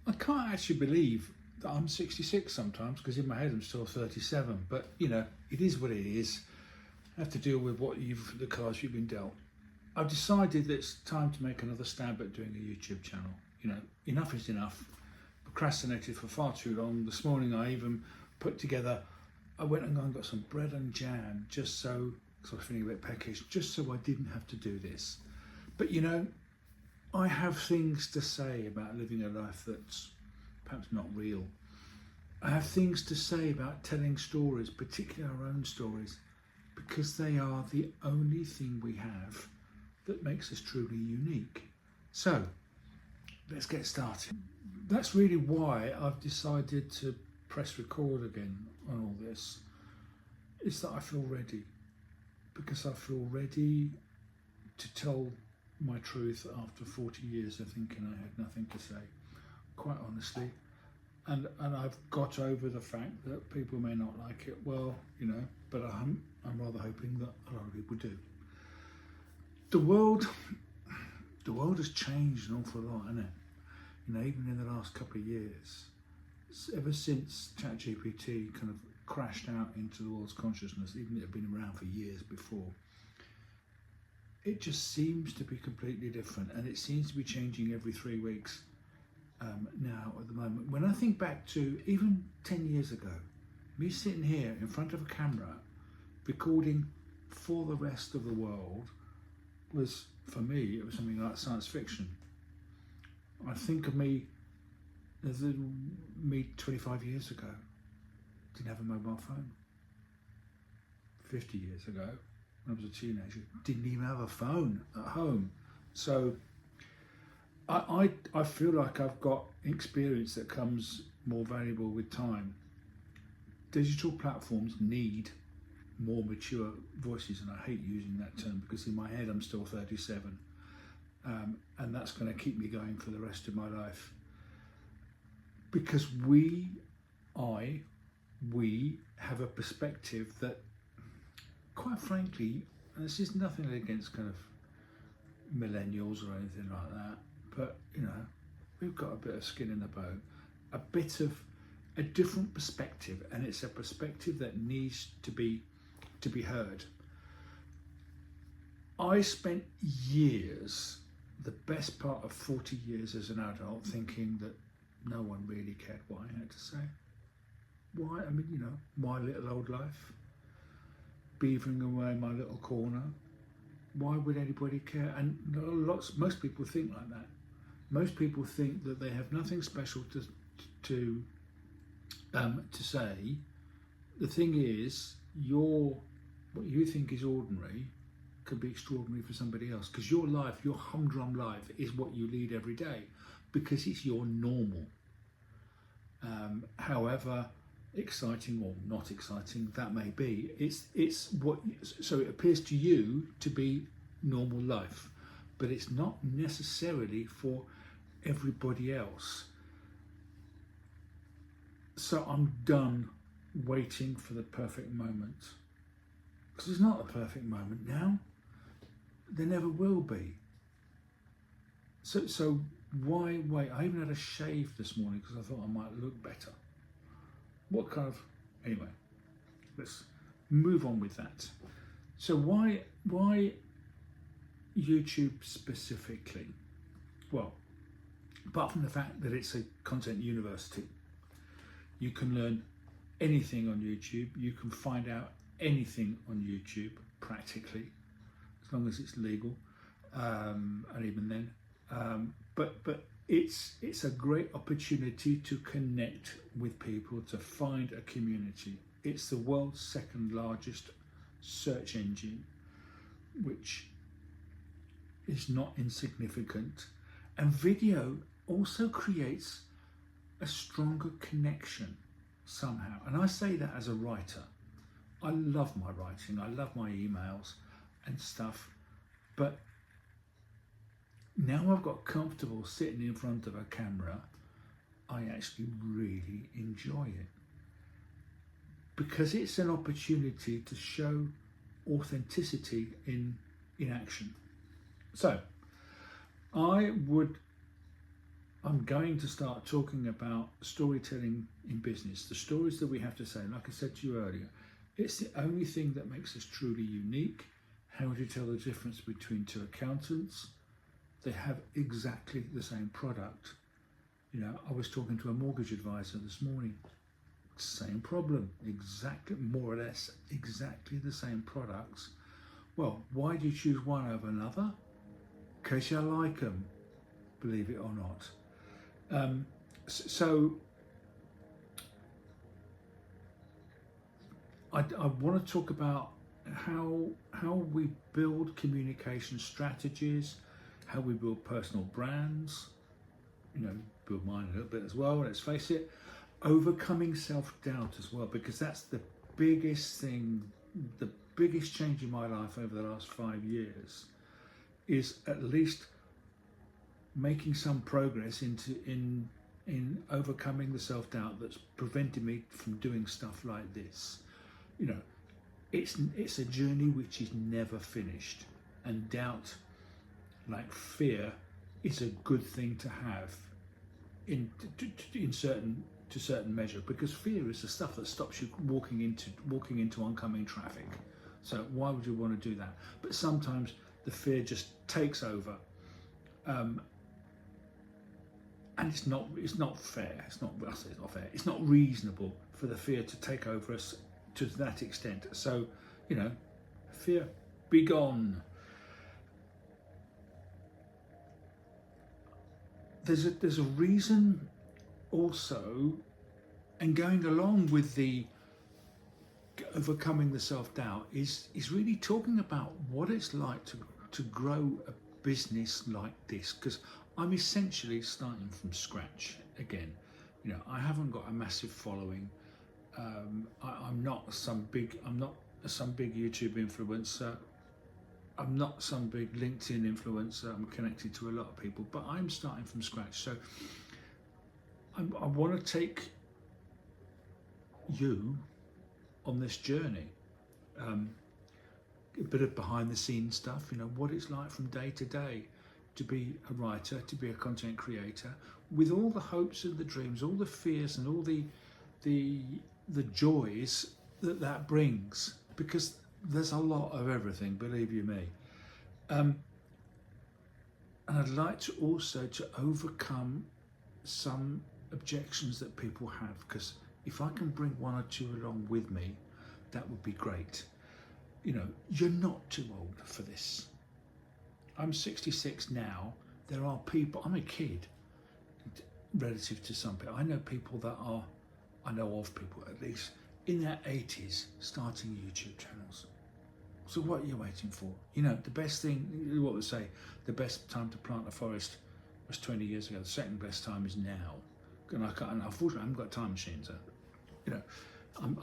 I can't actually believe that I'm 66 sometimes, because in my head I'm still 37. But you know, it is what it is. I have to deal with the cards you've been dealt. I've decided that it's time to make another stab at doing a YouTube channel. You know, enough is enough. Procrastinated for far too long. This morning I even put together, I went and got some bread and jam just so, because I was feeling a bit peckish, just so I didn't have to do this. But you know, I have things to say about living a life that's perhaps not real. I have things to say about telling stories, particularly our own stories, because they are the only thing we have that makes us truly unique. So, let's get started. That's really why I've decided to press record again on all this. It's that I feel ready, because I feel ready to tell my truth after 40 years of thinking I had nothing to say, quite honestly. And I've got over the fact that people may not like it, well, you know, but I'm rather hoping that a lot of people do. The world has changed an awful lot, hasn't it? You know, even in the last couple of years, ever since ChatGPT kind of crashed out into the world's consciousness, even though it had been around for years before, it just seems to be completely different, and it seems to be changing every 3 weeks now at the moment. When I think back to even 10 years ago, me sitting here in front of a camera recording for the rest of the world was, for me, it was something like science fiction. I think of me as me 25 years ago, didn't have a mobile phone. 50 years ago, when I was a teenager, didn't even have a phone at home. So I feel like I've got experience that comes more valuable with time. Digital platforms need more mature voices, and I hate using that term because in my head I'm still 37, and that's going to keep me going for the rest of my life, because we have a perspective that, quite frankly, and this is nothing against kind of millennials or anything like that, but you know, we've got a bit of skin in the bone, a bit of a different perspective, and it's a perspective that needs to be heard. I spent years, the best part of 40 years as an adult, thinking that no one really cared what I had to say. Why? I mean, you know, my little old life, beavering away in my little corner. Why would anybody care? And most people think like that. Most people think that they have nothing special to say. The thing is, what you think is ordinary could be extraordinary for somebody else, because your life, your humdrum life, is what you lead every day, because it's your normal. However exciting or not exciting that may be, it's what, so it appears to you to be normal life, but it's not necessarily for everybody else. So I'm done waiting for the perfect moment, because there's not a perfect moment now. There never will be. So why wait? I even had a shave this morning because I thought I might look better. What kind of, anyway, let's move on with that. So why YouTube specifically? Well, apart from the fact that it's a content university, you can learn anything on YouTube. You can find out anything on YouTube practically, as long as it's legal, and even then. But it's a great opportunity to connect with people, to find a community. It's the world's second largest search engine, which is not insignificant. And video also creates a stronger connection somehow. And I say that as a writer. I love my writing, I love my emails and stuff, but now I've got comfortable sitting in front of a camera, I actually really enjoy it, because it's an opportunity to show authenticity in action. So I would I'm going to start talking about storytelling in business, the stories that we have to say. Like I said to you earlier, it's the only thing that makes us truly unique. How would you tell the difference between two accountants? They have exactly the same product. You know, I was talking to a mortgage advisor this morning. Same problem, exactly, more or less, exactly the same products. Well, why do you choose one over another? Because you like them, believe it or not. So I want to talk about how we build communication strategies, how we build personal brands, you know, build mine a little bit as well, let's face it, overcoming self-doubt as well, because that's the biggest thing, the biggest change in my life over the last 5 years is at least making some progress in overcoming the self-doubt that's prevented me from doing stuff like this. You know, it's a journey which is never finished, and doubt, like fear, is a good thing to have in certain measure, because fear is the stuff that stops you walking into oncoming traffic. So why would you want to do that? But sometimes the fear just takes over, and it's not fair. It's not fair. It's not reasonable for the fear to take over us to that extent. So, you know, fear, be gone. There's a reason also, and going along with the overcoming the self-doubt is really talking about what it's like to grow a business like this, because I'm essentially starting from scratch again. You know, I haven't got a massive following. I'm not some big YouTube influencer. I'm not some big LinkedIn influencer. I'm connected to a lot of people, but I'm starting from scratch. So I want to take you on this journey. A bit of behind the scenes stuff, you know, what it's like from day to day to be a writer, to be a content creator, with all the hopes and the dreams, all the fears and all the joys that brings, because there's a lot of everything, believe you me. And I'd like to also to overcome some objections that people have, because if I can bring one or two along with me, that would be great. You know, you're not too old for this. I'm 66 now. There are people, I'm a kid relative to some people. I know of people at least in their 80s starting YouTube channels. So what are you waiting for? You know, the best thing, what they say, the best time to plant a forest was 20 years ago. The second best time is now. And unfortunately, I haven't got a time machine, so, you know,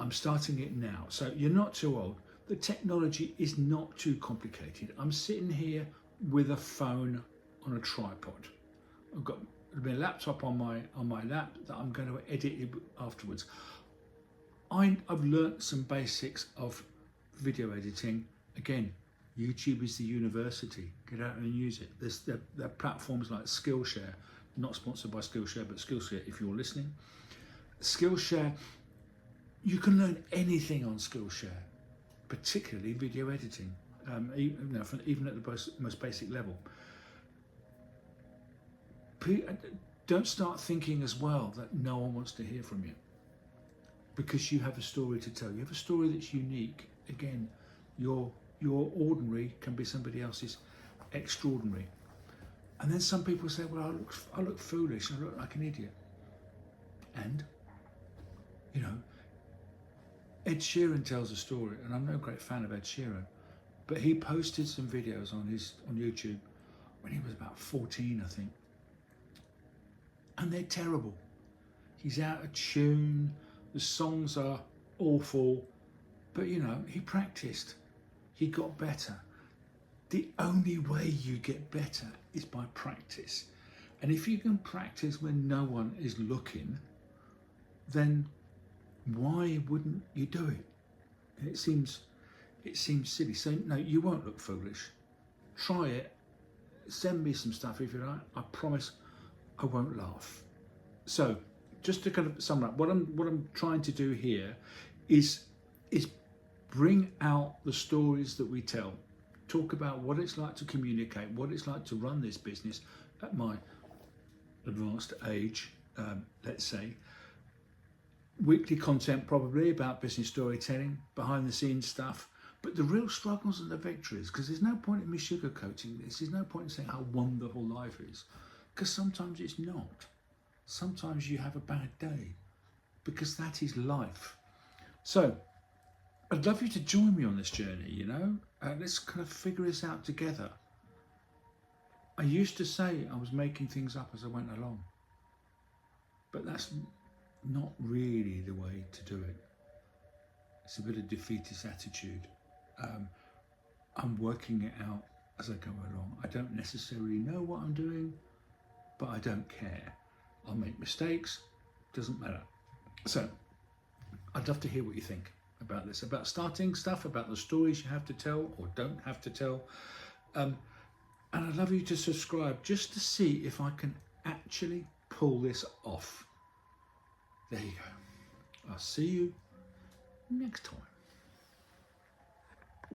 I'm starting it now. So you're not too old. The technology is not too complicated. I'm sitting here with a phone on a tripod. I've got a laptop on my lap that I'm going to edit it afterwards. I've learnt some basics of video editing. Again, YouTube is the university. Get out and use it. There are platforms like Skillshare, not sponsored by Skillshare, but Skillshare if you're listening. Skillshare, you can learn anything on Skillshare, particularly video editing, even at the most basic level. Don't start thinking as well that no one wants to hear from you, because you have a story to tell. You have a story that's unique. Again, your ordinary can be somebody else's extraordinary. And then some people say, well, I look foolish, I look like an idiot. And, you know, Ed Sheeran tells a story, and I'm no great fan of Ed Sheeran, but he posted some videos on YouTube when he was about 14, I think. And they're terrible. He's out of tune, the songs are awful, but you know, he practiced, he got better. The only way you get better is by practice. And if you can practice when no one is looking, then why wouldn't you do it? It seems silly. So no, you won't look foolish. Try it. Send me some stuff if you like. I promise I won't laugh. So just to kind of sum up, what I'm trying to do here is bring out the stories that we tell. Talk about what it's like to communicate, what it's like to run this business at my advanced age, let's say. Weekly content probably about business storytelling, behind the scenes stuff, but the real struggles and the victories, because there's no point in me sugarcoating this. There's no point in saying how wonderful life is, because sometimes it's not. Sometimes you have a bad day, because that is life. So I'd love you to join me on this journey, you know. Let's kind of figure this out together. I used to say I was making things up as I went along, but that's not really the way to do it. It's a bit of defeatist attitude. I'm working it out as I go along. I don't necessarily know what I'm doing, but I don't care. I'll make mistakes, doesn't matter. So I'd love to hear what you think about this, about starting stuff, about the stories you have to tell or don't have to tell. And I'd love you to subscribe just to see if I can actually pull this off. There you go. I'll see you next time.